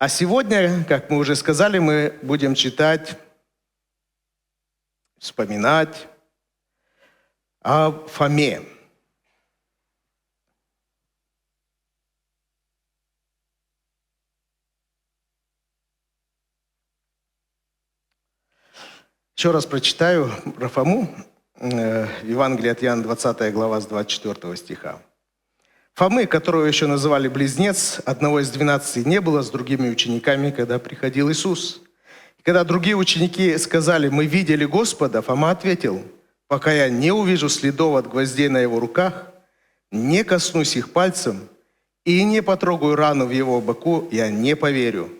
А сегодня, как мы уже сказали, мы будем читать, вспоминать о Фоме. Еще раз прочитаю про Фому. Евангелие от Иоанна, 20 глава, с 24 стиха. «Фомы, которого еще называли Близнец, одного из 12 не было с другими учениками, когда приходил Иисус. И когда другие ученики сказали: "Мы видели Господа", Фома ответил: "Пока я не увижу следов от гвоздей на его руках, не коснусь их пальцем и не потрогаю рану в его боку, я не поверю".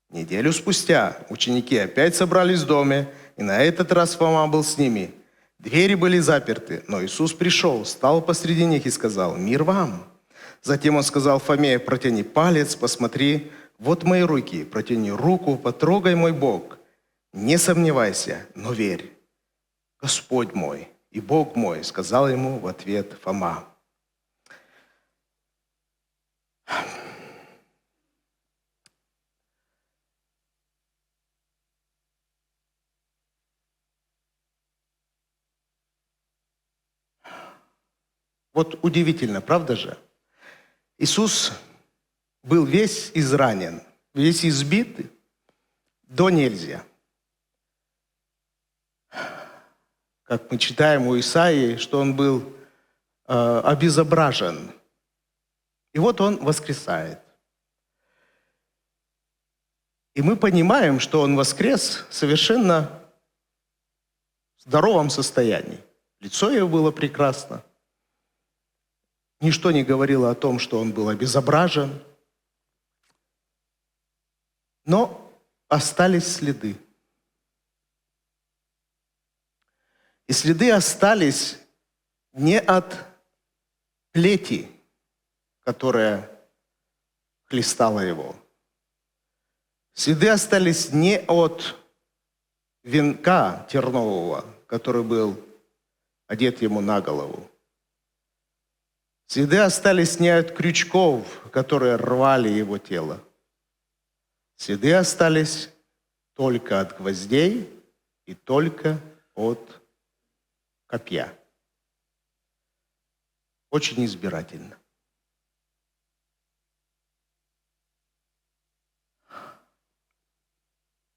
Неделю спустя ученики опять собрались в доме, и на этот раз Фома был с ними. Двери были заперты, но Иисус пришел, стал посреди них и сказал: "Мир вам!" Затем он сказал Фоме: "Протяни палец, посмотри, вот мои руки, протяни руку, потрогай мой бок. Не сомневайся, но верь. Господь мой и Бог мой", сказал ему в ответ Фома. Вот удивительно, правда же? Иисус был весь изранен, весь избит до нельзя. Как мы читаем у Исаии, что он был обезображен. И вот он воскресает. И мы понимаем, что он воскрес в совершенно здоровом состоянии. Лицо его было прекрасно. Ничто не говорило о том, что он был обезображен. Но остались следы. И следы остались не от плети, которая хлестала его. Следы остались не от венка тернового, который был одет ему на голову. Следы остались не от крючков, которые рвали его тело. Следы остались только от гвоздей и только от копья. Очень избирательно.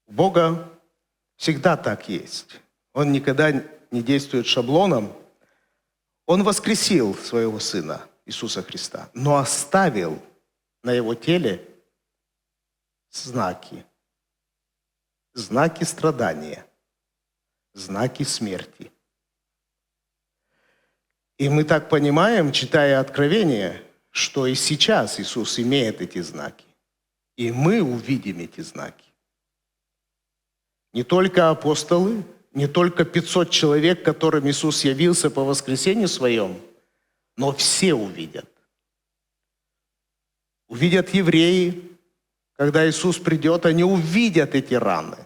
У Бога всегда так есть. Он никогда не действует шаблоном. Он воскресил своего Сына Иисуса Христа, но оставил на его теле знаки. Знаки страдания, знаки смерти. И мы так понимаем, читая Откровение, что и сейчас Иисус имеет эти знаки. И мы увидим эти знаки. Не только апостолы, не только 500 человек, которым Иисус явился по воскресению своем, но все увидят. Увидят евреи, когда Иисус придет, они увидят эти раны.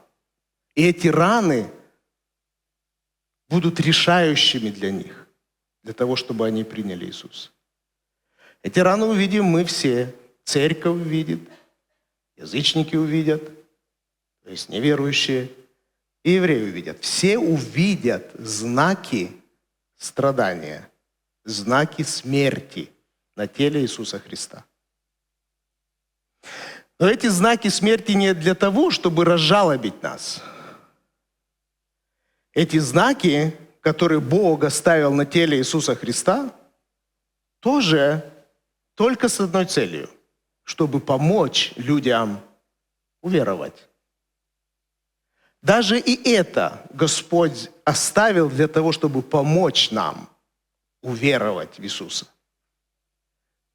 И эти раны будут решающими для них, для того, чтобы они приняли Иисуса. Эти раны увидим мы все. Церковь увидит, язычники увидят, то есть неверующие, и евреи увидят. Все увидят знаки страдания, знаки смерти на теле Иисуса Христа. Но эти знаки смерти не для того, чтобы разжалобить нас. Эти знаки, которые Бог оставил на теле Иисуса Христа, тоже только с одной целью, чтобы помочь людям уверовать. Даже и это Господь оставил для того, чтобы помочь нам уверовать в Иисуса.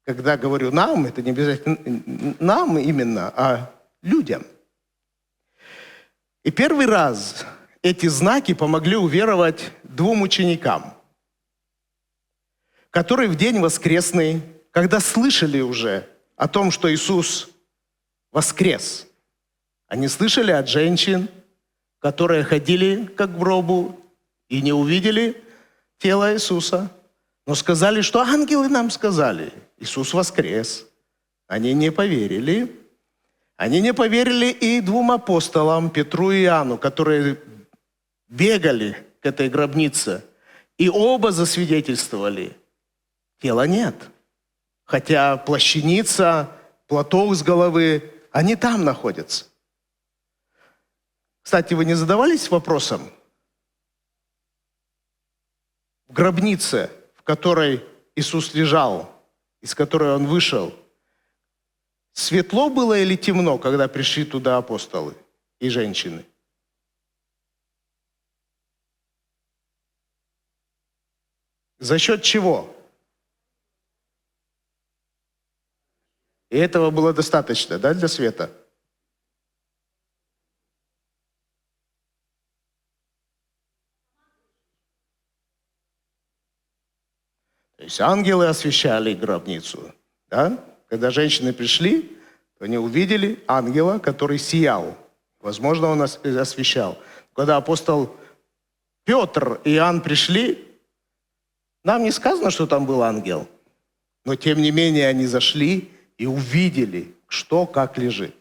Когда говорю «нам», это не обязательно нам именно, а людям. И первый раз эти знаки помогли уверовать 2 ученикам, которые в день воскресный, когда слышали уже о том, что Иисус воскрес, они слышали от женщин, которые ходили как в гробу и не увидели тело Иисуса, но сказали, что ангелы нам сказали, Иисус воскрес. Они не поверили. Они не поверили и двум апостолам, Петру и Иоанну, которые бегали к этой гробнице, и оба засвидетельствовали: тела нет. Хотя плащаница, платок с головы, они там находятся. Кстати, вы не задавались вопросом? В гробнице, в которой Иисус лежал, из которой Он вышел, светло было или темно, когда пришли туда апостолы и женщины? За счет чего? И этого было достаточно, да, для света? То есть ангелы освещали гробницу, да? Когда женщины пришли, то они увидели ангела, который сиял. Возможно, он освещал. Когда апостол Петр и Иоанн пришли, нам не сказано, что там был ангел. Но тем не менее они зашли и увидели, что как лежит.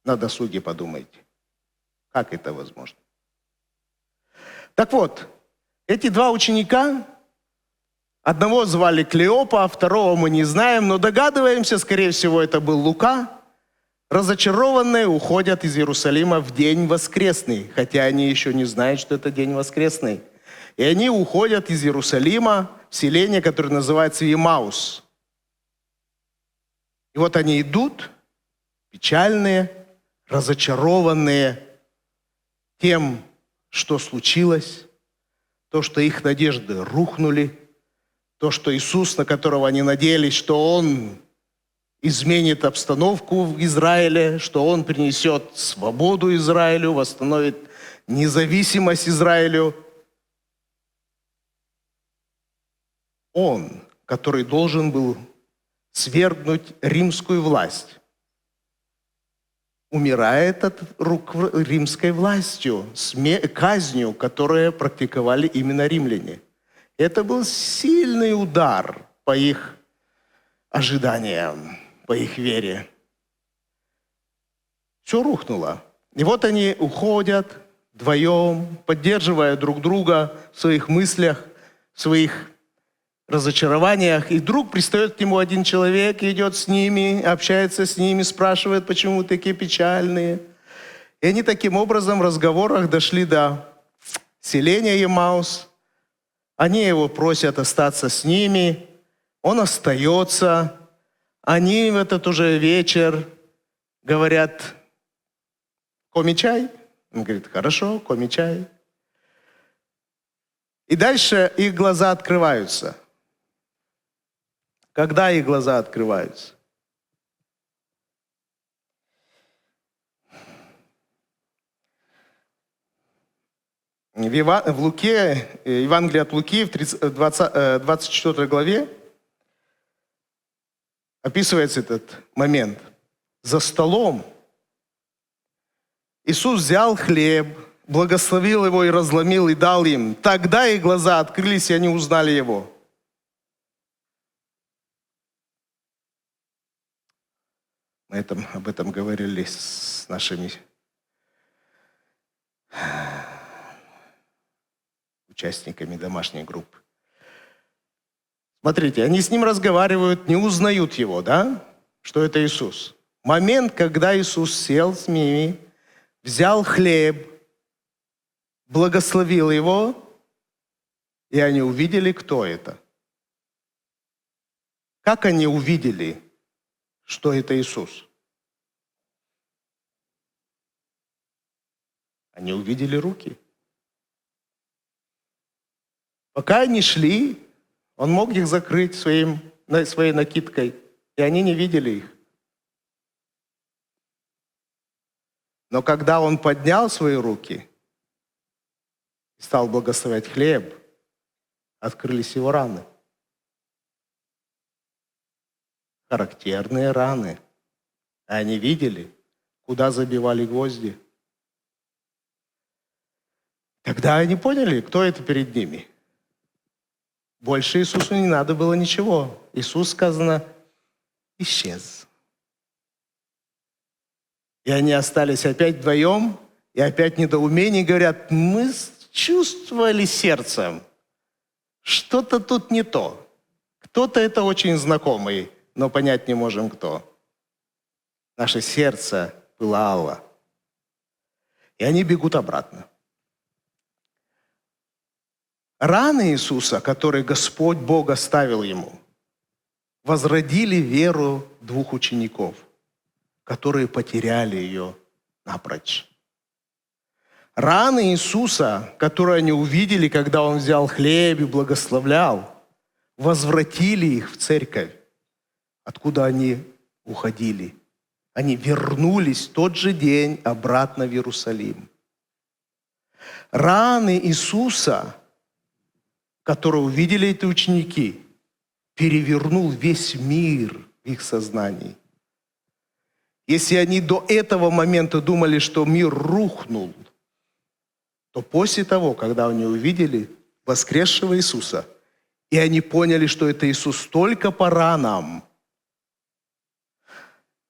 На досуге подумайте, как это возможно. Так вот, эти два ученика, одного звали Клеопа, второго мы не знаем, но догадываемся, скорее всего, это был Лука, разочарованные уходят из Иерусалима в день воскресный, хотя они еще не знают, что это день воскресный. И они уходят из Иерусалима в селение, которое называется Емаус. И вот они идут, печальные, разочарованные тем, что случилось, то, что их надежды рухнули, то, что Иисус, на которого они надеялись, что Он изменит обстановку в Израиле, что Он принесет свободу Израилю, восстановит независимость Израилю. Он, который должен был свергнуть римскую власть, умирает от рук римской властью, казнью, которую практиковали именно римляне. Это был сильный удар по их ожиданиям, по их вере. Все рухнуло. И вот они уходят вдвоем, поддерживая друг друга в своих мыслях, в своих разочарованиях. И вдруг пристает к нему один человек, идет с ними, общается с ними, спрашивает, почему вы такие печальные. И они таким образом в разговорах дошли до селения Емаус. Они его просят остаться с ними. Он остается. Они в этот уже вечер говорят: коми чай? Он говорит: хорошо, коми чай. И дальше их глаза открываются. Когда их глаза открываются? В Луке, Евангелие от Луки, в 24 главе описывается этот момент. За столом Иисус взял хлеб, благословил его и разломил, и дал им. Тогда их глаза открылись, и они узнали его. Мы об этом говорили с нашими участниками домашней группы. Смотрите, они с ним разговаривают, не узнают его, да? Что это Иисус. Момент, когда Иисус сел с ними, взял хлеб, благословил его, и они увидели, кто это. Как они увидели, что это Иисус? Они увидели руки. Пока они шли, он мог их закрыть своей накидкой, и они не видели их. Но когда он поднял свои руки и стал благословлять хлеб, открылись его раны. Характерные раны. А они видели, куда забивали гвозди. Тогда они поняли, кто это перед ними. Больше Иисусу не надо было ничего. Иисус, сказано, исчез. И они остались опять вдвоем, и опять недоумение говорят, мы чувствовали сердцем, что-то тут не то. Кто-то это очень знакомый, но понять не можем, кто. Наше сердце пылало. И они бегут обратно. Раны Иисуса, которые Господь Бог оставил ему, возродили веру двух учеников, которые потеряли ее напрочь. Раны Иисуса, которые они увидели, когда Он взял хлеб и благословлял, возвратили их в церковь, откуда они уходили. Они вернулись в тот же день обратно в Иерусалим. Раны Иисуса, которые увидели эти ученики, перевернул весь мир в их сознании. Если они до этого момента думали, что мир рухнул, то после того, когда они увидели воскресшего Иисуса, и они поняли, что это Иисус только по ранам,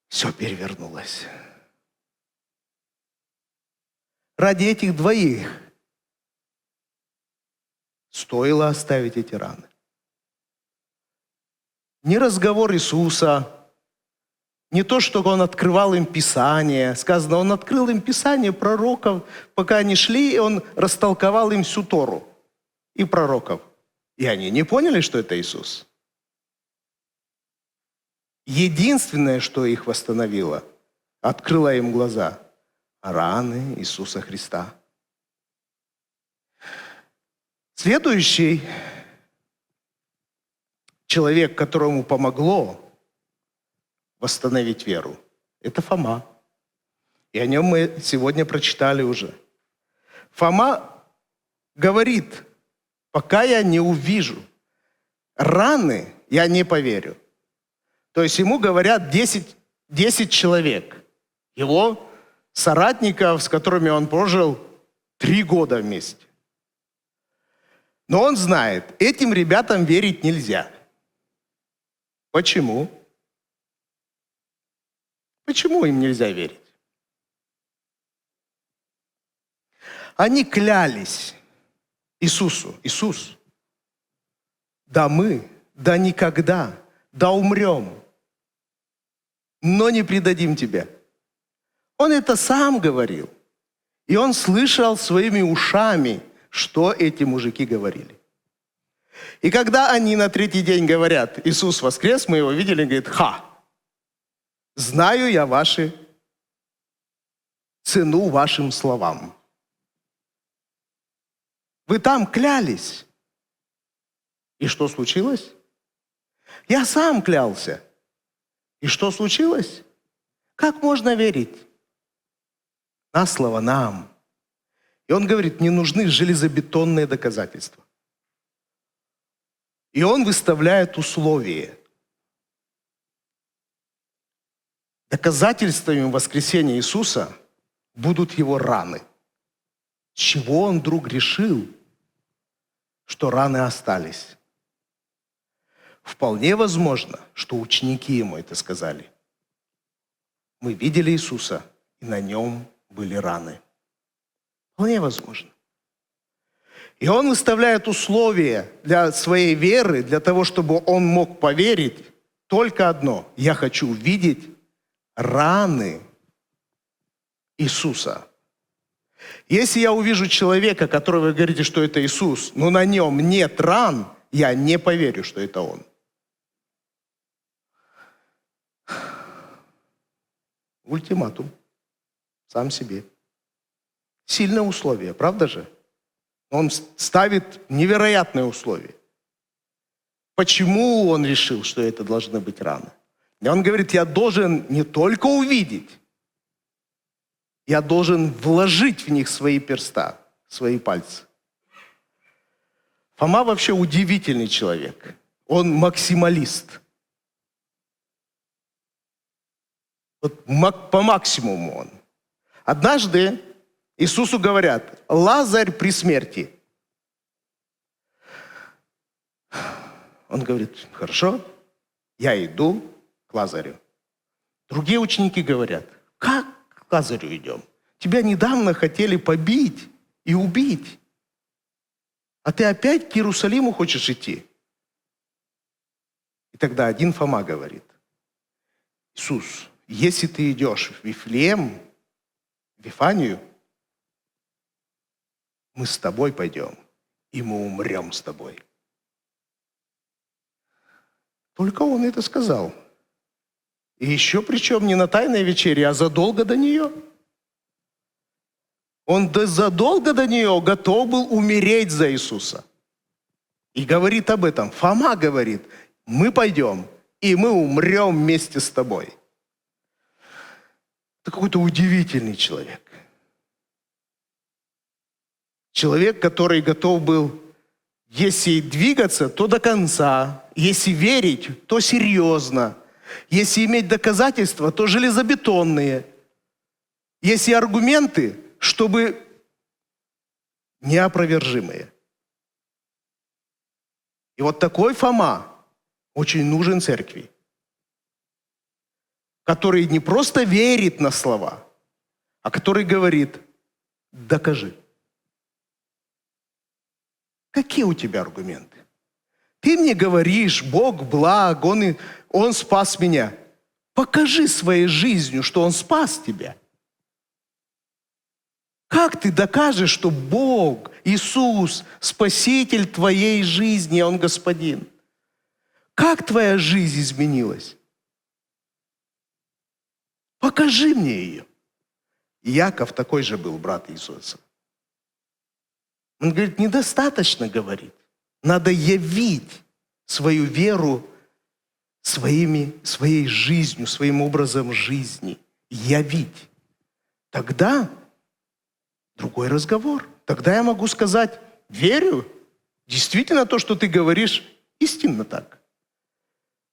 все перевернулось. Ради этих двоих стоило оставить эти раны. Не разговор Иисуса, не то, что Он открывал им Писание. Сказано, Он открыл им Писание пророков, пока они шли, и Он растолковал им всю Тору и пророков. И они не поняли, что это Иисус. Единственное, что их восстановило, открыло им глаза – раны Иисуса Христа. Следующий человек, которому помогло восстановить веру, это Фома. И о нем мы сегодня прочитали уже. Фома говорит, пока я не увижу раны, я не поверю. То есть ему говорят 10 человек, его соратников, с которыми он прожил 3 года вместе. Но он знает, этим ребятам верить нельзя. Почему? Почему им нельзя верить? Они клялись Иисусу. Иисус, да мы, да никогда, да умрем, но не предадим Тебя. Он это сам говорил. И он слышал своими ушами, что эти мужики говорили. И когда они на 3-й день говорят, Иисус воскрес, мы его видели, он говорит, знаю я цену вашим словам. Вы там клялись. И что случилось? Я сам клялся. И что случилось? Как можно верить? На слово нам. И он говорит, не нужны железобетонные доказательства. И он выставляет условия. Доказательствами воскресения Иисуса будут его раны. С чего он вдруг решил, что раны остались? Вполне возможно, что ученики ему это сказали. Мы видели Иисуса, и на нем были раны. Вполне возможно. И он выставляет условия для своей веры, для того, чтобы он мог поверить, только одно. Я хочу видеть раны Иисуса. Если я увижу человека, которого вы говорите, что это Иисус, но на нем нет ран, я не поверю, что это он. Ультиматум. Сам себе. Сильное условие, правда же? Он ставит невероятные условия. Почему он решил, что это должны быть раны? И он говорит, я должен не только увидеть, я должен вложить в них свои перста, свои пальцы. Фома вообще удивительный человек. Он максималист. Вот по максимуму он. Однажды Иисусу говорят, Лазарь при смерти. Он говорит, хорошо, Я иду к Лазарю. Другие ученики говорят: как к Лазарю идем? Тебя недавно хотели побить и убить. А ты опять к Иерусалиму хочешь идти? И тогда один Фома говорит: Иисус, если ты идешь в Вифлеем, в Вифанию, мы с тобой пойдем, и мы умрем с тобой. Только он это сказал. И еще причем не на Тайной вечере, а задолго до нее. Он задолго до нее готов был умереть за Иисуса. И говорит об этом. Фома говорит: мы пойдем, и мы умрем вместе с тобой. Это какой-то удивительный человек. Человек, который готов был, если двигаться, то до конца. Если верить, то серьезно. Если иметь доказательства, то железобетонные. Если аргументы, чтобы неопровержимые. И вот такой Фома очень нужен церкви, который не просто верит на слова, а который говорит: докажи. Какие у тебя аргументы? Ты мне говоришь, Бог благ, Он спас меня. Покажи своей жизнью, что Он спас тебя. Как ты докажешь, что Бог, Иисус, Спаситель твоей жизни, Он Господин? Как твоя жизнь изменилась? Покажи мне ее. Иаков такой же был брат Иисуса. Он говорит: недостаточно говорить. Надо явить свою веру своей жизнью, своим образом жизни. Явить. Тогда другой разговор. Тогда я могу сказать: верю. Действительно, то, что ты говоришь, истинно так.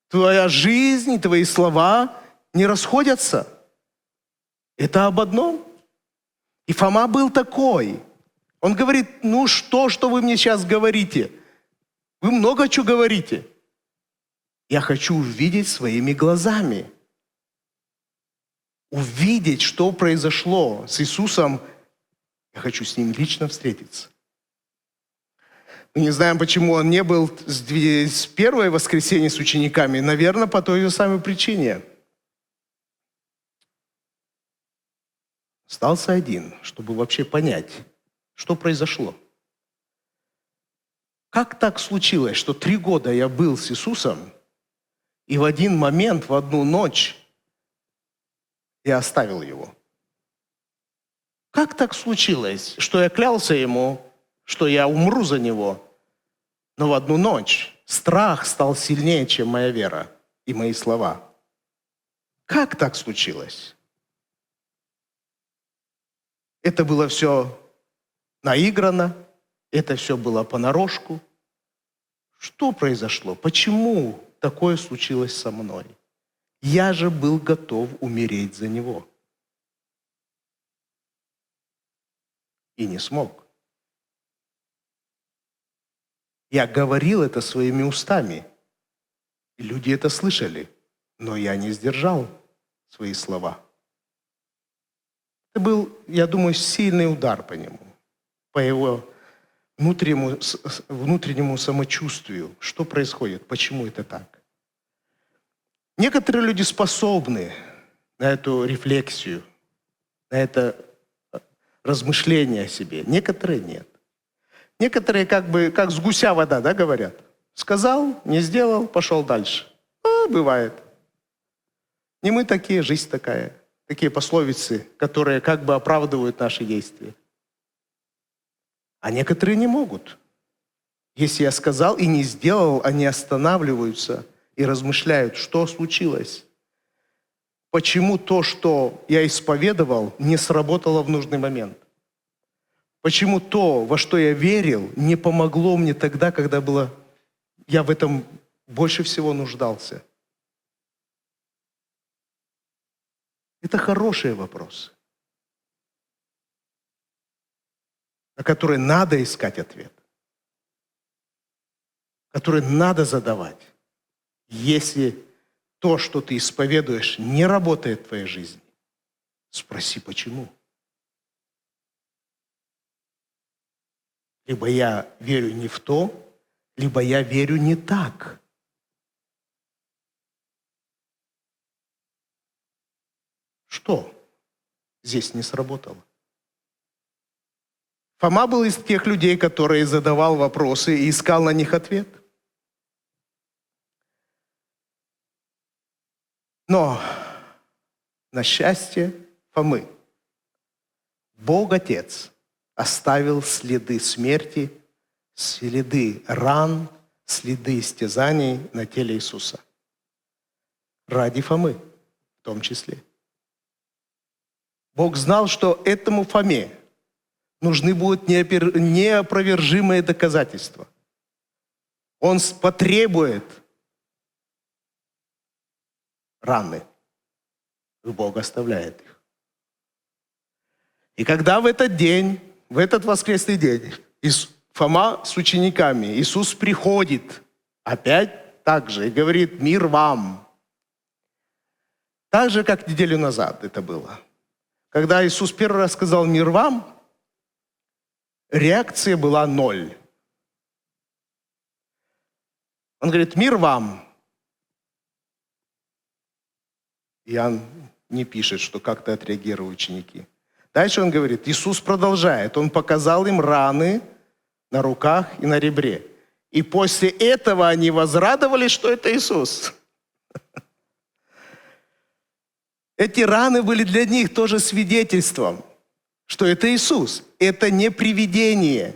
Твоя жизнь, твои слова не расходятся. Это об одном. И Фома был такой. Он говорит: ну что вы мне сейчас говорите? Вы много чего говорите. Я хочу увидеть своими глазами. Увидеть, что произошло с Иисусом. Я хочу с Ним лично встретиться. Мы не знаем, почему Он не был с первое воскресенье с учениками. Наверное, по той же самой причине. Остался один, чтобы вообще понять, что произошло. Как так случилось, что 3 года я был с Иисусом, и в один момент, в одну ночь, я оставил Его? Как так случилось, что я клялся Ему, что я умру за Него, но в одну ночь страх стал сильнее, чем моя вера и мои слова? Как так случилось? Это было все наиграно, это все было понарошку. Что произошло? Почему такое случилось со мной? Я же был готов умереть за Него. И не смог. Я говорил это своими устами. И люди это слышали. Но я не сдержал свои слова. Это был, я думаю, сильный удар по нему. По его внутреннему самочувствию. Что происходит? Почему это так? Некоторые люди способны на эту рефлексию, на это размышление о себе. Некоторые нет. Некоторые как с гуся вода, да, говорят. Сказал, не сделал, пошел дальше. Бывает. Не мы такие, жизнь такая. Такие пословицы, которые как бы оправдывают наши действия. А некоторые не могут. Если я сказал и не сделал, они останавливаются и размышляют, что случилось. Почему то, что я исповедовал, не сработало в нужный момент? Почему то, во что я верил, не помогло мне тогда, когда я в этом больше всего нуждался? Это хорошие вопросы, на которые надо искать ответ, которые надо задавать, если то, что ты исповедуешь, не работает в твоей жизни, спроси, почему. Либо я верю не в то, либо я верю не так. Что здесь не сработало? Фома был из тех людей, которые задавал вопросы и искал на них ответ. Но на счастье Фомы Бог Отец оставил следы смерти, следы ран, следы истязаний на теле Иисуса. Ради Фомы в том числе. Бог знал, что этому Фоме нужны будут неопровержимые доказательства. Он потребует раны, и Бог оставляет их. И когда в этот день, в этот воскресный день, Фома с учениками, Иисус приходит опять так же и говорит: «Мир вам». Так же, как неделю назад это было. Когда Иисус первый раз сказал «Мир вам», реакция была 0. Он говорит: «Мир вам». Иоанн не пишет, что как-то отреагировали ученики. Дальше он говорит, Иисус продолжает. Он показал им раны на руках и на ребре. И после этого они возрадовались, что это Иисус. Эти раны были для них тоже свидетельством, что это Иисус. Это не привидение.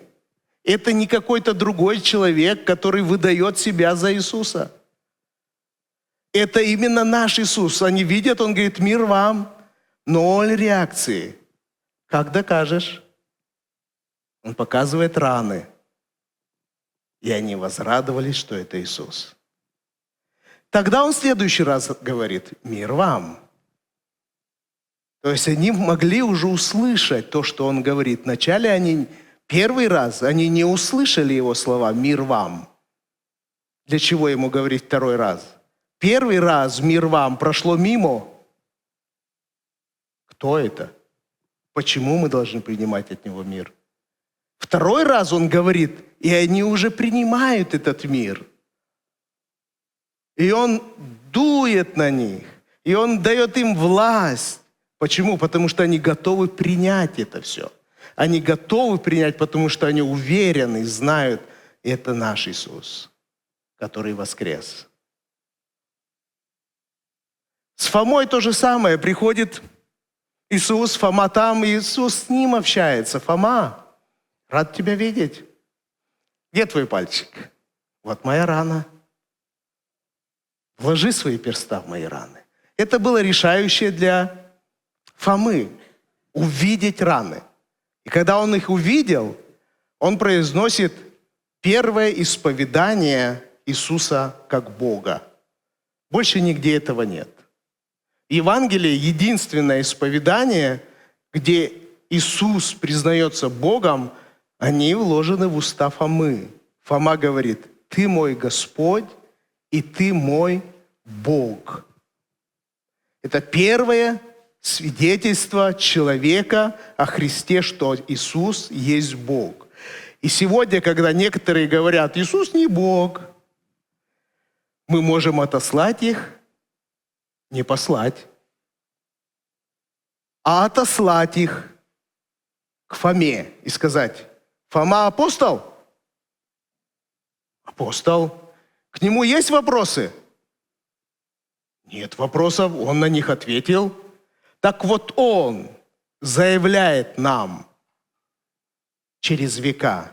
Это не какой-то другой человек, который выдает себя за Иисуса. Это именно наш Иисус. Они видят, Он говорит: «Мир вам». 0 реакции. Как докажешь? Он показывает раны. И они возрадовались, что это Иисус. Тогда Он в следующий раз говорит: «Мир вам». То есть они могли уже услышать то, что Он говорит. Вначале они, первый раз, они не услышали Его слова «Мир вам». Для чего Ему говорить второй раз? Первый раз «Мир вам» прошло мимо. Кто это? Почему мы должны принимать от Него мир? Второй раз Он говорит, и они уже принимают этот мир. И Он дует на них, и Он дает им власть. Почему? Потому что они готовы принять это все. Они готовы принять, потому что они уверены, знают, это наш Иисус, который воскрес. С Фомой то же самое. Приходит Иисус, Фома там, и Иисус с ним общается. Фома, рад тебя видеть. Где твой пальчик? Вот моя рана. Вложи свои перста в мои раны. Это было решающее для Фомы увидеть раны. И когда он их увидел, он произносит первое исповедание Иисуса как Бога. Больше нигде этого нет. Евангелие — единственное исповедание, где Иисус признается Богом, они вложены в уста Фомы. Фома говорит: «Ты мой Господь, и Ты мой Бог». Это первое свидетельство человека о Христе, что Иисус есть Бог. И сегодня, когда некоторые говорят: «Иисус не Бог», мы можем отослать их, не послать, а отослать их к Фоме и сказать: «Фома апостол?» Апостол. К нему есть вопросы? Нет вопросов, он на них ответил. Так вот он заявляет нам через века: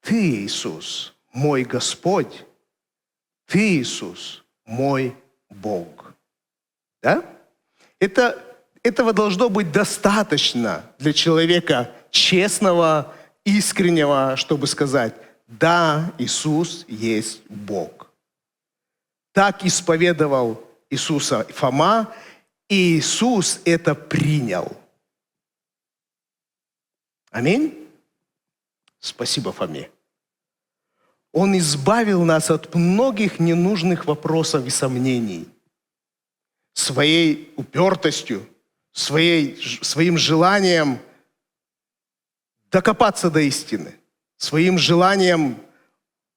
«Ты, Иисус, мой Господь, Ты, Иисус, мой Бог». Да? Этого должно быть достаточно для человека честного, искреннего, чтобы сказать: «Да, Иисус есть Бог». Так исповедовал Иисуса Фома, и Иисус это принял. Аминь. Спасибо Фоме. Он избавил нас от многих ненужных вопросов и сомнений. своей упертостью, своим желанием докопаться до истины, своим желанием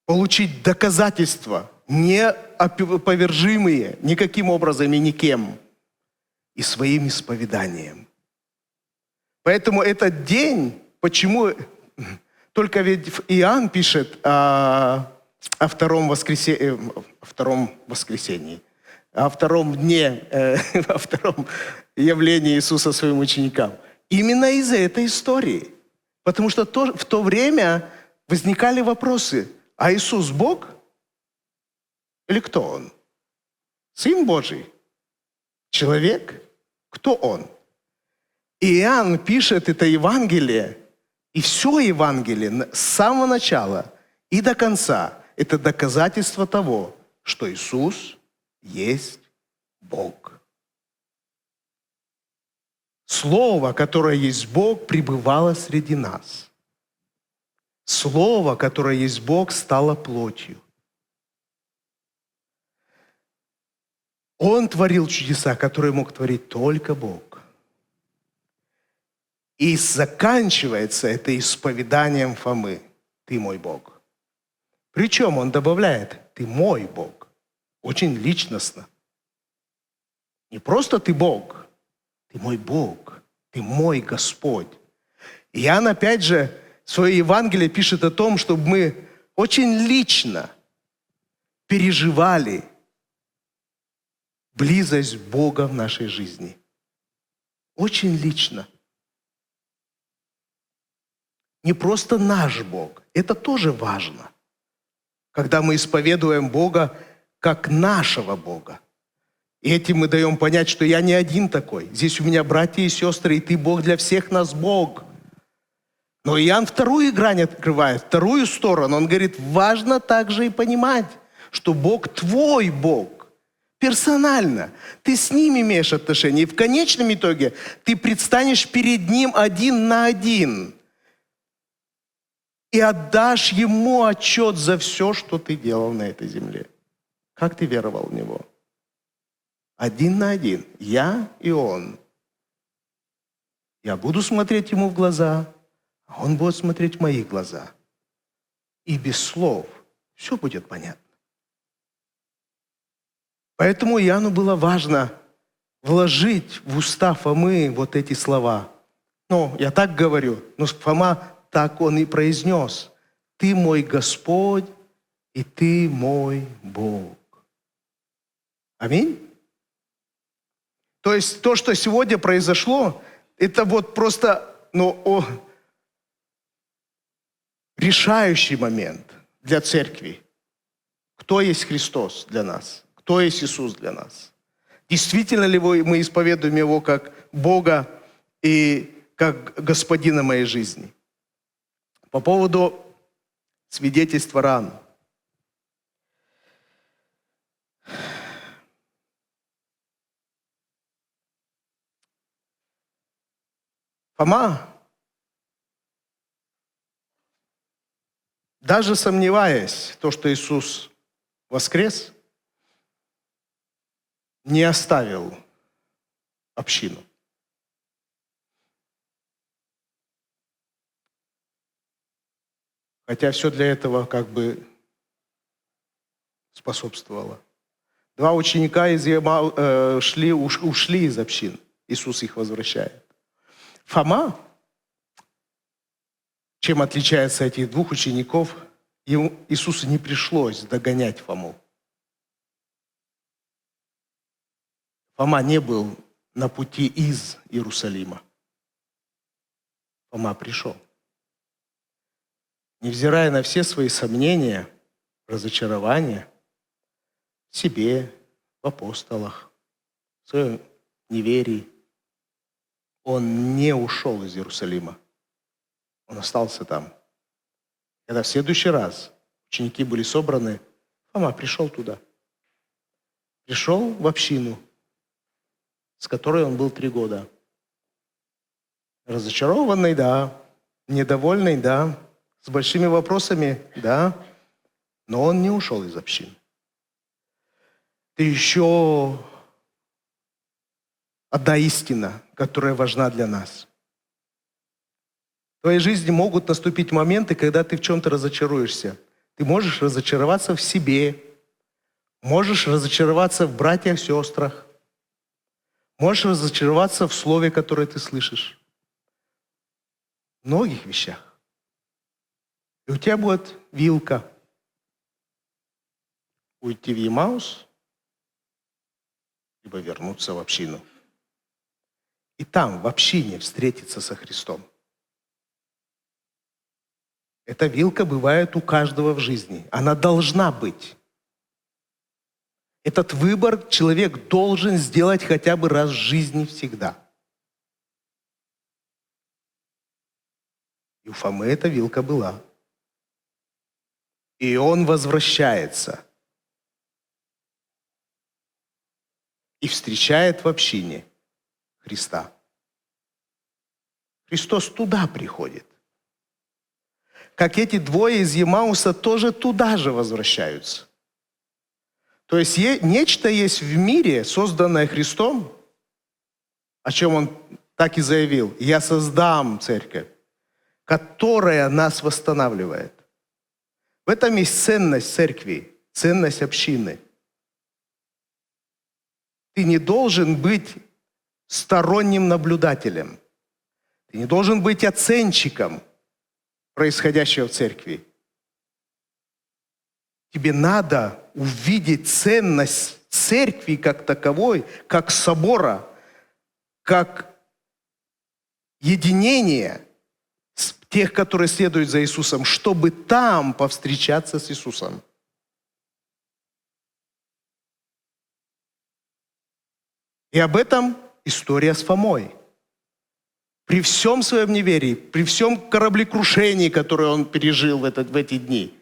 получить доказательства, неопровержимые никаким образом и никем, и своим исповеданием. Поэтому этот день, почему только ведь Иоанн пишет о втором воскресении, о втором дне, о втором явлении Иисуса своим ученикам. Именно из-за этой истории. Потому что в то время возникали вопросы, а Иисус Бог или кто Он? Сын Божий? Человек? Кто Он? И Иоанн пишет это Евангелие, и все Евангелие с самого начала и до конца – это доказательство того, что Иисус есть Бог. Слово, которое есть Бог, пребывало среди нас. Слово, которое есть Бог, стало плотью. Он творил чудеса, которые мог творить только Бог. И заканчивается это исповеданием Фомы. Ты мой Бог. Причем он добавляет, ты мой Бог. Очень личностно. Не просто ты Бог, ты мой Бог, ты мой Господь. И Иоанн опять же в свое Евангелие пишет о том, чтобы мы очень лично переживали близость Бога в нашей жизни. Очень лично. Не просто наш Бог, это тоже важно. Когда мы исповедуем Бога как нашего Бога. И этим мы даем понять, что я не один такой. Здесь у меня братья и сестры, и ты Бог для всех нас Бог. Но Иоанн вторую грань открывает, вторую сторону. Он говорит, важно также и понимать, что Бог твой Бог. Персонально. Ты с Ним имеешь отношения. И в конечном итоге ты предстанешь перед Ним один на один. И отдашь Ему отчет за все, что ты делал на этой земле. Как ты веровал в Него? Один на один. Я и Он. Я буду смотреть Ему в глаза, а Он будет смотреть в мои глаза. И без слов все будет понятно. Поэтому Иоанну было важно вложить в уста Фомы вот эти слова. Ну, я так говорю, но Фома так он и произнес. Ты мой Господь, и ты мой Бог. Аминь? То есть то, что сегодня произошло, это вот просто решающий момент для церкви. Кто есть Христос для нас? Кто есть Иисус для нас? Действительно ли мы исповедуем Его как Бога и как Господина моей жизни? По поводу свидетельства ран. Фома, даже сомневаясь в том, что Иисус воскрес, не оставил общину. Хотя все для этого как бы способствовало. Два ученика ушли из общин. Иисус их возвращает. Фома, чем отличается этих двух учеников, Иисусу не пришлось догонять Фому. Фома не был на пути из Иерусалима. Фома пришел. Невзирая на все свои сомнения, разочарования в себе, в апостолах, в своем неверии, он не ушел из Иерусалима. Он остался там. Когда в следующий раз ученики были собраны, Фома пришел туда. Пришел в общину, с которой он был 3 года. Разочарованный, да. Недовольный, да. С большими вопросами, да. Но он не ушел из общины. Ты еще одна истина, которая важна для нас. В твоей жизни могут наступить моменты, когда ты в чем-то разочаруешься. Ты можешь разочароваться в себе, можешь разочароваться в братьях, сестрах, можешь разочароваться в слове, которое ты слышишь. В многих вещах. И у тебя будет вилка. Уйти в Емаус, либо вернуться в общину. И там, в общине, встретиться со Христом. Эта вилка бывает у каждого в жизни. Она должна быть. Этот выбор человек должен сделать хотя бы раз в жизни всегда. И у Фомы эта вилка была. И он возвращается. И встречает в общине Христа. Христос туда приходит. Как эти двое из Емауса тоже туда же возвращаются. То есть нечто есть в мире, созданное Христом, о чем он так и заявил: «Я создам церковь, которая нас восстанавливает». В этом есть ценность церкви, ценность общины. Ты не должен быть сторонним наблюдателем. Ты не должен быть оценщиком происходящего в церкви. Тебе надо увидеть ценность церкви как таковой, как собора, как единение тех, которые следуют за Иисусом, чтобы там повстречаться с Иисусом. И об этом история с Фомой. При всем своем неверии, при всем кораблекрушении, которое он пережил в эти дни,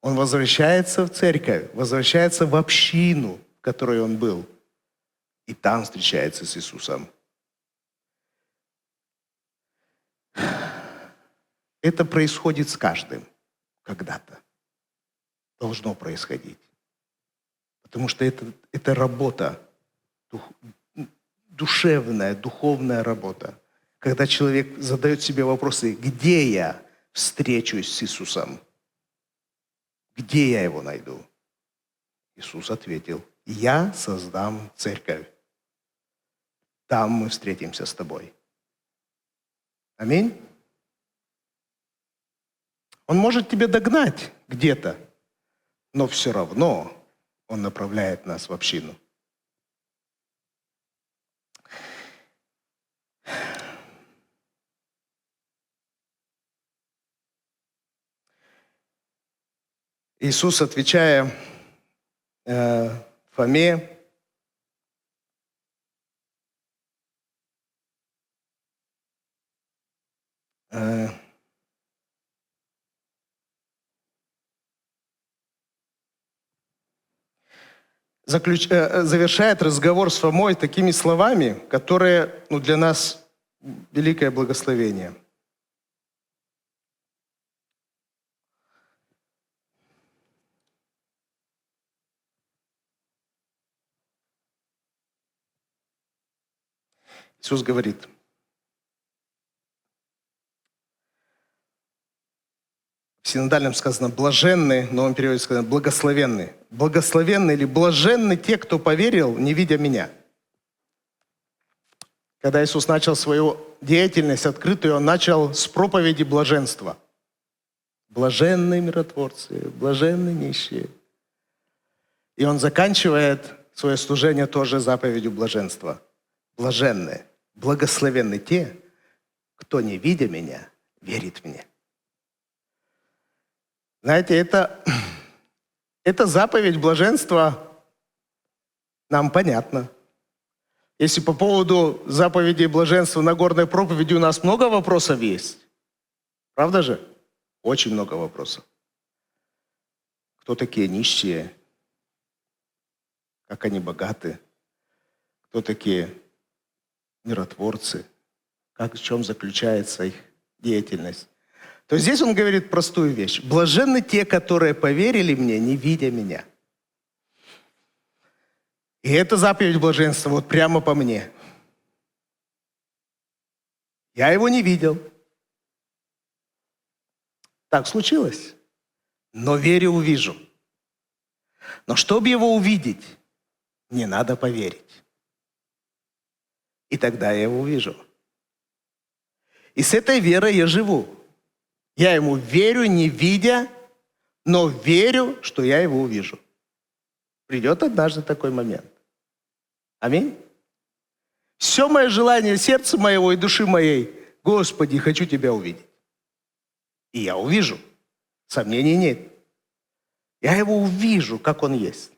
он возвращается в церковь, возвращается в общину, в которой он был, и там встречается с Иисусом. Это происходит с каждым когда-то. Должно происходить. Потому что это работа, душевная, духовная работа. Когда человек задает себе вопросы: где я встречусь с Иисусом? Где я его найду? Иисус ответил: я создам церковь. Там мы встретимся с тобой. Аминь. Он может тебя догнать где-то, но все равно он направляет нас в общину. Иисус, отвечая Фоме, завершает разговор с Фомой такими словами, которые для нас великое благословение. Иисус говорит: в синодальном сказано «блаженны», в новом переводе сказано «благословенны». Благословенны или блаженны те, кто поверил, не видя меня. Когда Иисус начал свою деятельность открытую, Он начал с проповеди блаженства. Блаженные миротворцы, блаженные нищие. И Он заканчивает свое служение тоже заповедью блаженства. Блаженные, благословенны те, кто, не видя меня, верит мне. Знаете, эта заповедь блаженства нам понятна. Если по поводу заповеди блаженства Нагорной проповеди у нас много вопросов есть, правда же? Очень много вопросов. Кто такие нищие? Как они богаты? Кто такие миротворцы? В чем заключается их деятельность? То здесь он говорит простую вещь. Блаженны те, которые поверили мне, не видя меня. И эта заповедь блаженства вот прямо по мне. Я его не видел. Так случилось. Но верю, увижу. Но чтобы его увидеть, мне надо поверить. И тогда я его увижу. И с этой верой я живу. Я ему верю, не видя, но верю, что я его увижу. Придет однажды такой момент. Аминь. Все мое желание сердца моего и души моей, Господи, хочу Тебя увидеть. И я увижу. Сомнений нет. Я его увижу, как он есть.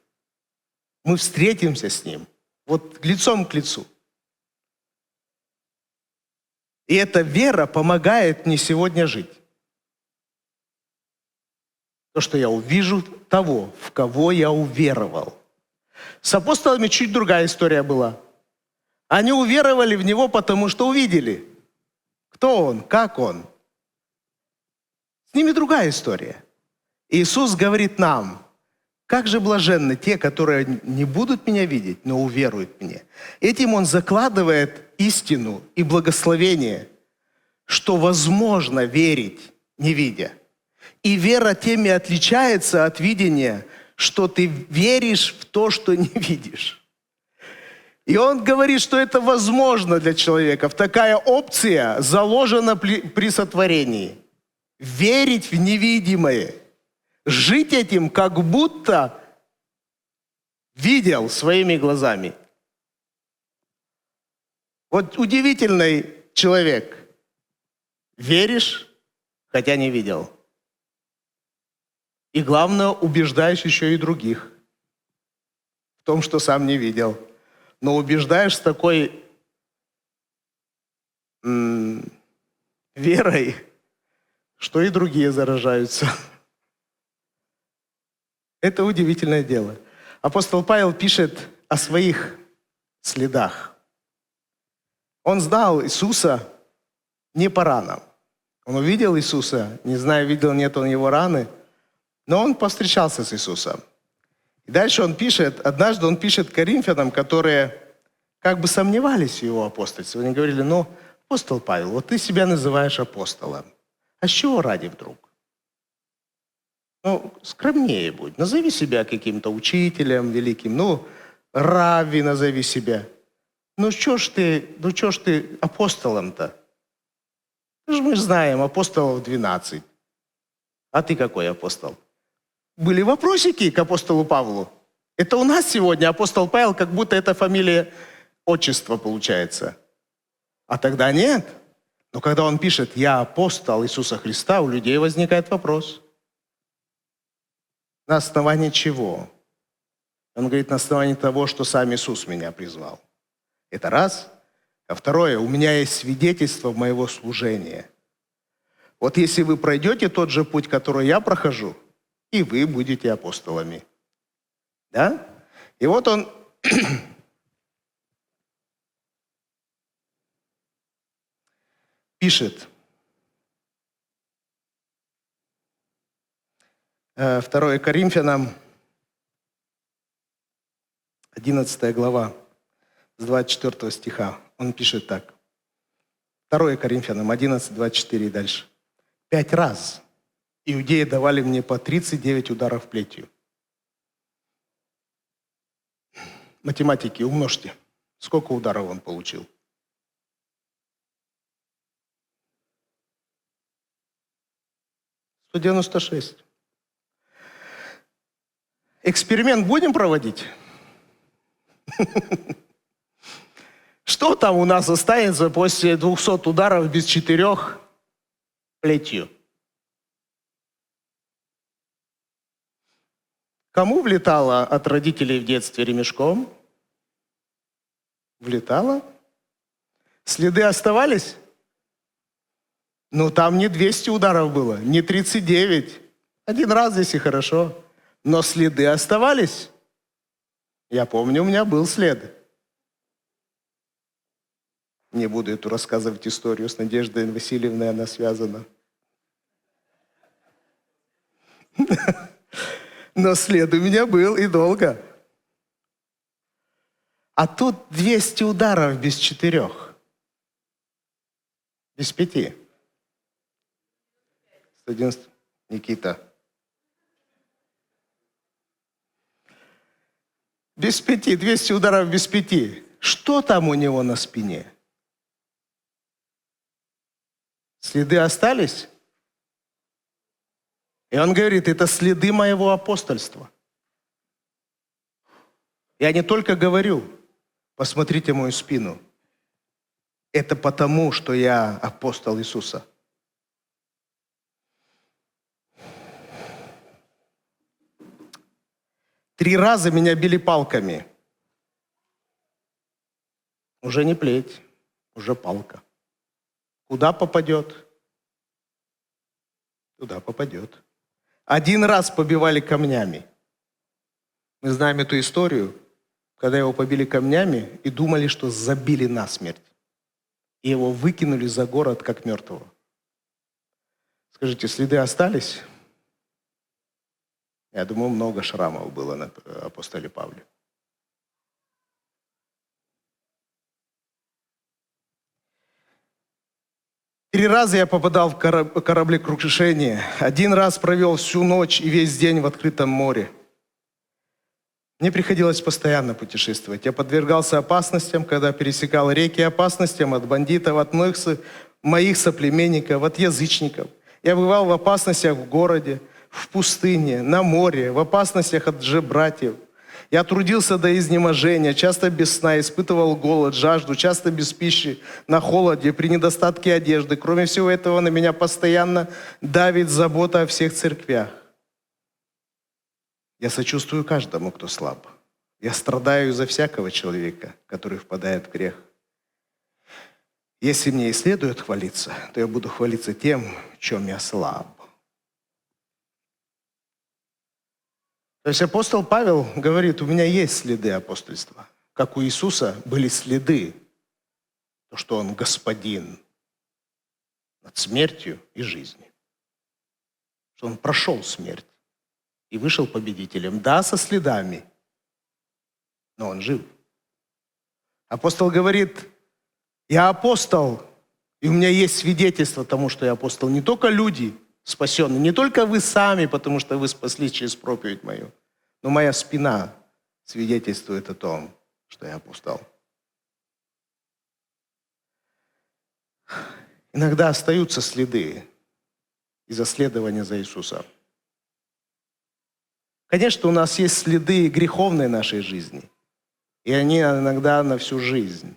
Мы встретимся с ним. Вот лицом к лицу. И эта вера помогает мне сегодня жить. То, что я увижу того, в кого я уверовал. С апостолами чуть другая история была. Они уверовали в Него, потому что увидели. Кто Он, как Он. С ними другая история. Иисус говорит нам, как же блаженны те, которые не будут Меня видеть, но уверуют в Меня. Этим Он закладывает истину и благословение, что возможно верить, не видя. И вера тем и отличается от видения, что ты веришь в то, что не видишь. И он говорит, что это возможно для человека. Такая опция заложена при сотворении. Верить в невидимое. Жить этим, как будто видел своими глазами. Вот удивительный человек. Веришь, хотя не видел. И главное, убеждаешь еще и других в том, что сам не видел. Но убеждаешь с такой верой, что и другие заражаются. Это удивительное дело. Апостол Павел пишет о своих следах. Он знал Иисуса не по ранам. Он увидел Иисуса, не знаю, видел, нет он его раны, но он повстречался с Иисусом. И дальше он пишет, однажды он пишет коринфянам, которые как бы сомневались в его апостольстве. Они говорили, апостол Павел, вот ты себя называешь апостолом. А с чего ради вдруг? Скромнее будь. Назови себя каким-то учителем великим. Равви назови себя. Чё ж ты апостолом-то? Мы же знаем, апостолов 12. А ты какой апостол? Были вопросики к апостолу Павлу. Это у нас сегодня апостол Павел, как будто это фамилия отчества получается. А тогда нет. Но когда он пишет «Я апостол Иисуса Христа», у людей возникает вопрос. На основании чего? Он говорит, на основании того, что сам Иисус меня призвал. Это раз. А второе, у меня есть свидетельство моего служения. Вот если вы пройдете тот же путь, который я прохожу, и вы будете апостолами. Да? И вот он пишет, 2 Коринфянам, 11 глава, с 24 стиха. Он пишет так. 2 Коринфянам, 11, 24 и дальше. 5 раз иудеи давали мне по 39 ударов плетью. Математики, умножьте. Сколько ударов он получил? 196. Эксперимент будем проводить? Что там у нас останется после 200 ударов без 4 плетью? Кому влетало от родителей в детстве ремешком? Влетало? Следы оставались? Там не 200 ударов было, не 39. Один раз здесь и хорошо. Но следы оставались. Я помню, у меня был след. Не буду эту рассказывать историю, с Надеждой Васильевной она связана. Но след у меня был и долго. А тут 200 ударов без 4. Без 5. 111. Никита. Без 5. 200 ударов без 5. Что там у него на спине? Следы остались? И он говорит, это следы моего апостольства. Я не только говорю, посмотрите мою спину. Это потому, что я апостол Иисуса. Три раза меня били палками. Уже не плеть, уже палка. Куда попадет? Туда попадет. Один раз побивали камнями. Мы знаем эту историю, когда его побили камнями и думали, что забили насмерть. И его выкинули за город, как мертвого. Скажите, следы остались? Я думаю, много шрамов было на апостоле Павле. Три раза я попадал в кораблекрушение. Один раз провел всю ночь и весь день в открытом море. Мне приходилось постоянно путешествовать. Я подвергался опасностям, когда пересекал реки, опасностям от бандитов, от моих соплеменников, от язычников. Я бывал в опасностях в городе, в пустыне, на море, в опасностях от лжебратьев. Я трудился до изнеможения, часто без сна, испытывал голод, жажду, часто без пищи, на холоде, при недостатке одежды. Кроме всего этого, на меня постоянно давит забота о всех церквях. Я сочувствую каждому, кто слаб. Я страдаю из-за всякого человека, который впадает в грех. Если мне и следует хвалиться, то я буду хвалиться тем, в чем я слаб. То есть апостол Павел говорит, у меня есть следы апостольства. Как у Иисуса были следы, то, что Он господин над смертью и жизнью. Что Он прошел смерть и вышел победителем. Да, со следами, но Он жив. Апостол говорит, я апостол, и у меня есть свидетельство тому, что я апостол. Не только люди спасенные, не только вы сами, потому что вы спаслись через проповедь мою, но моя спина свидетельствует о том, что я апостол. Иногда остаются следы из-за следования за Иисусом. Конечно, у нас есть следы греховной нашей жизни, и они иногда на всю жизнь.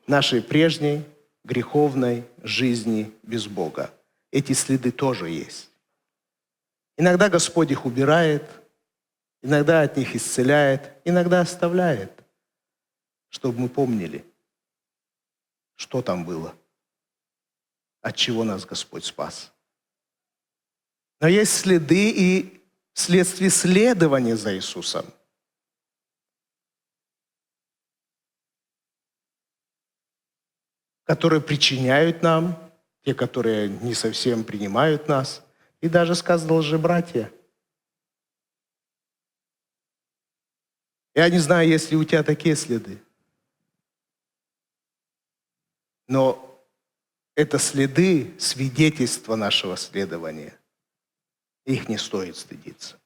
Нашей прежней греховной жизни без Бога. Эти следы тоже есть. Иногда Господь их убирает, иногда от них исцеляет, иногда оставляет, чтобы мы помнили, что там было, от чего нас Господь спас. Но есть следы и вследствие следования за Иисусом. Которые причиняют нам, те, которые не совсем принимают нас, и даже сказано лжебратья. Я не знаю, есть ли у тебя такие следы, но это следы свидетельства нашего следования. Их не стоит стыдиться.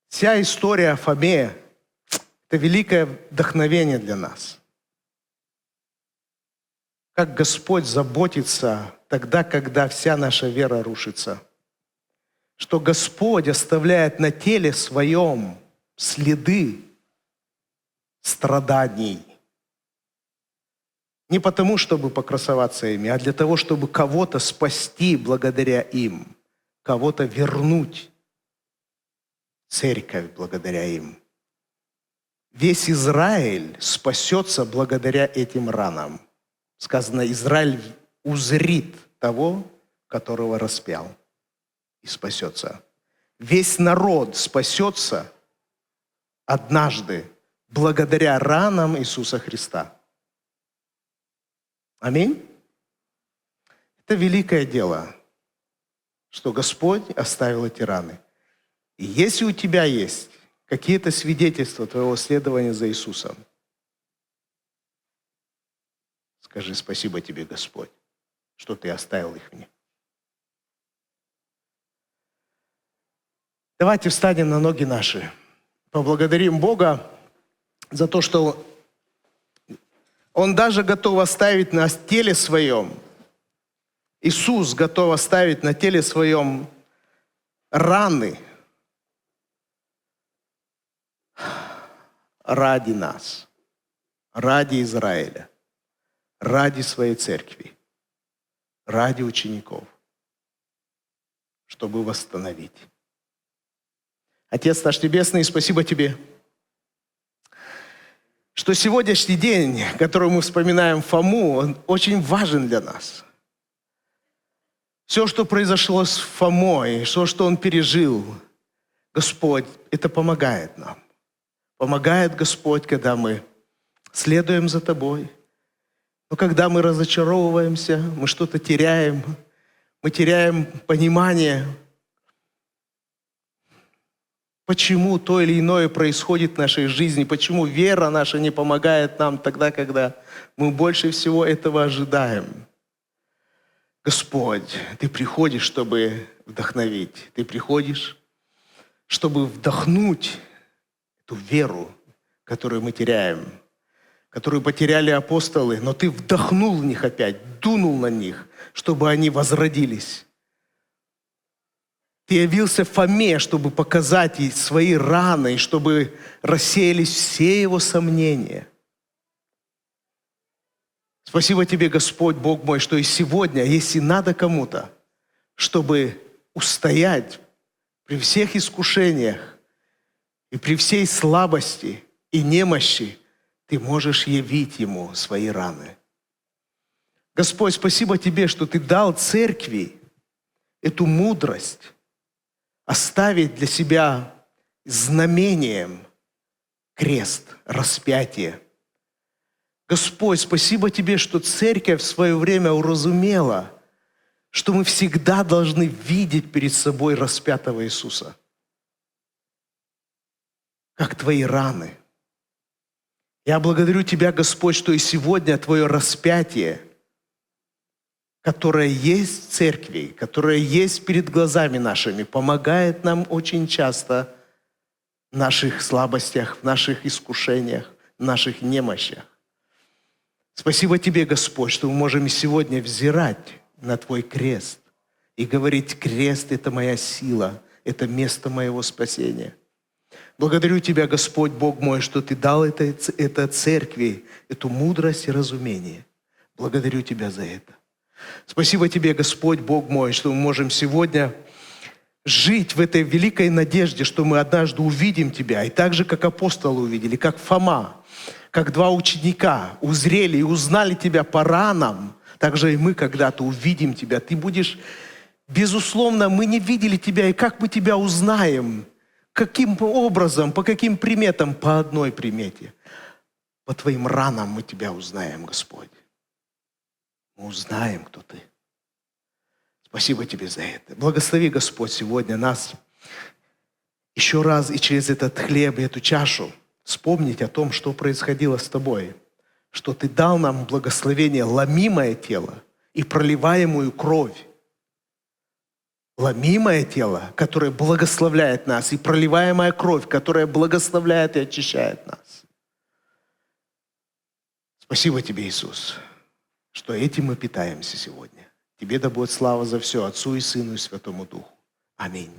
Вся история о Фоме – это великое вдохновение для нас. Как Господь заботится тогда, когда вся наша вера рушится. Что Господь оставляет на теле своем следы страданий. Не потому, чтобы покрасоваться ими, а для того, чтобы кого-то спасти благодаря им, кого-то вернуть в церковь благодаря им. Весь Израиль спасется благодаря этим ранам. Сказано, Израиль узрит того, которого распял, и спасется. Весь народ спасется однажды благодаря ранам Иисуса Христа. Аминь. Это великое дело, что Господь оставил эти раны. И если у тебя есть какие-то свидетельства твоего следования за Иисусом, Скажи: спасибо тебе, Господь, что ты оставил их мне. Давайте встанем на ноги наши. Поблагодарим Бога за то, что Он даже готов оставить на теле своем, Иисус готов оставить на теле своем раны ради нас, ради Израиля, ради своей церкви, ради учеников, чтобы восстановить. Отец наш Небесный, спасибо Тебе, что сегодняшний день, который мы вспоминаем Фому, он очень важен для нас. Все, что произошло с Фомой, все, что он пережил, Господь, это помогает нам. Помогает, Господь, когда мы следуем за Тобой. Но когда мы разочаровываемся, мы что-то теряем, мы теряем понимание, почему то или иное происходит в нашей жизни, почему вера наша не помогает нам тогда, когда мы больше всего этого ожидаем. Господь, Ты приходишь, чтобы вдохновить. Ты приходишь, чтобы вдохнуть эту веру, которую мы теряем, которую потеряли апостолы, но Ты вдохнул в них опять, дунул на них, чтобы они возродились. Ты явился Фоме, чтобы показать ей свои раны, чтобы рассеялись все его сомнения. Спасибо Тебе, Господь, Бог мой, что и сегодня, если надо кому-то, чтобы устоять при всех искушениях и при всей слабости и немощи, Ты можешь явить ему свои раны. Господь, спасибо Тебе, что Ты дал церкви эту мудрость оставить для себя знамением крест, распятие. Господь, спасибо Тебе, что церковь в свое время уразумела, что мы всегда должны видеть перед собой распятого Иисуса, как Твои раны. Я благодарю Тебя, Господь, что и сегодня Твое распятие, которое есть в церкви, которое есть перед глазами нашими, помогает нам очень часто в наших слабостях, в наших искушениях, в наших немощах. Спасибо Тебе, Господь, что мы можем и сегодня взирать на Твой крест и говорить: крест — это моя сила, это место моего спасения. Благодарю Тебя, Господь, Бог мой, что Ты дал это церкви, эту мудрость и разумение. Благодарю Тебя за это. Спасибо Тебе, Господь, Бог мой, что мы можем сегодня жить в этой великой надежде, что мы однажды увидим Тебя, и так же, как апостолы увидели, как Фома, как два ученика узрели и узнали Тебя по ранам, так же и мы когда-то увидим Тебя. Ты будешь, безусловно, мы не видели Тебя, и как мы Тебя узнаем? Каким образом, по каким приметам? По одной примете. По Твоим ранам мы Тебя узнаем, Господь. Мы узнаем, кто Ты. Спасибо Тебе за это. Благослови, Господь, сегодня нас еще раз и через этот хлеб и эту чашу вспомнить о том, что происходило с Тобой, что Ты дал нам благословение, ломимое тело и проливаемую кровь. Ломимое тело, которое благословляет нас, и проливаемая кровь, которая благословляет и очищает нас. Спасибо Тебе, Иисус, что этим мы питаемся сегодня. Тебе да будет слава за все, Отцу и Сыну и Святому Духу. Аминь.